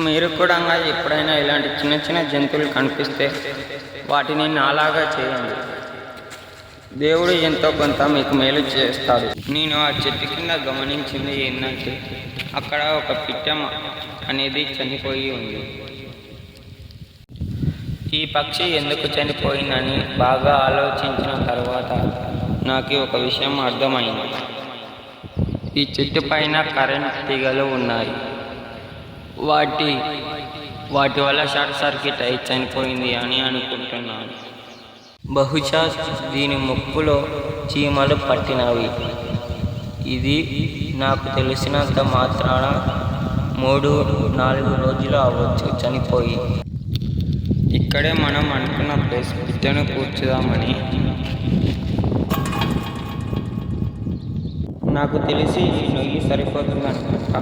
మీరు కూడా ఎప్పుడైనా ఇలాంటి చిన్న చిన్న జంతువులు కనిపిస్తే వాటిని నాలాగా చేయండి. దేవుడు ఎంతో కొంత మీకు మేలు చేస్తాడు. నేను ఆ చెట్టు కింద గమనించింది ఏంటంటే అక్కడ ఒక పిట్టం అనేది చనిపోయి ఉంది. ఈ పక్షి ఎందుకు చనిపోయిందని బాగా ఆలోచించిన తర్వాత నాకు ఒక విషయం అర్థమైంది. ఈ చెట్టు పైన కరెంట్ తీగలు ఉన్నాయి. వాటి వల్ల షార్ట్ సర్క్యూట్ అయి చనిపోయింది అని అనుకుంటున్నాను. బహుశా దీని ముక్కులో చీమలు పట్టినవి. ఇది నాకు తెలిసినంత మాత్రాన 3-4 రోజులు అవ్వచ్చు చనిపోయి. ఇక్కడే మనం అనుకున్న ప్లేస్ పిట్టను కూర్చుదామని. నాకు తెలిసి ఈ నొయ్యి సరిపోతుంది అనుకుంటా.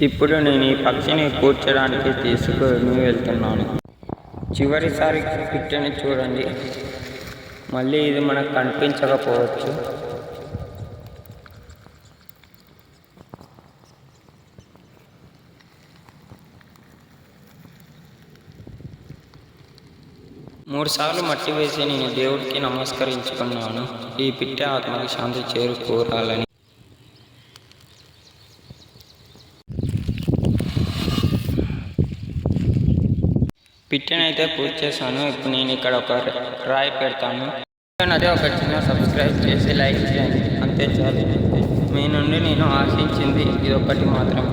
ఇప్పుడు నేను ఈ పక్షిని కూర్చోడానికి తీసుకుని వెళ్తున్నాను. చివరిసారి పిట్టని చూడండి. మళ్ళీ ఇది మనకు కనిపించకపోవచ్చు. మూడు సార్లు మట్టి వేసి నేను దేవుడికి నమస్కరించుకున్నాను. ఈ పిట్ట ఆత్మకి శాంతి చేరుకోరాలని. పిట్టనైతే పూజ చేశాను. ఇప్పుడు నేను ఇక్కడ ఒక రాయి పెడతాను. అదే ఒక చిన్న సబ్స్క్రైబ్ చేసి లైక్ చేయండి, అంతే చాలు. మీ నుండి నేను ఆశించింది ఇది ఒకటి మాత్రం.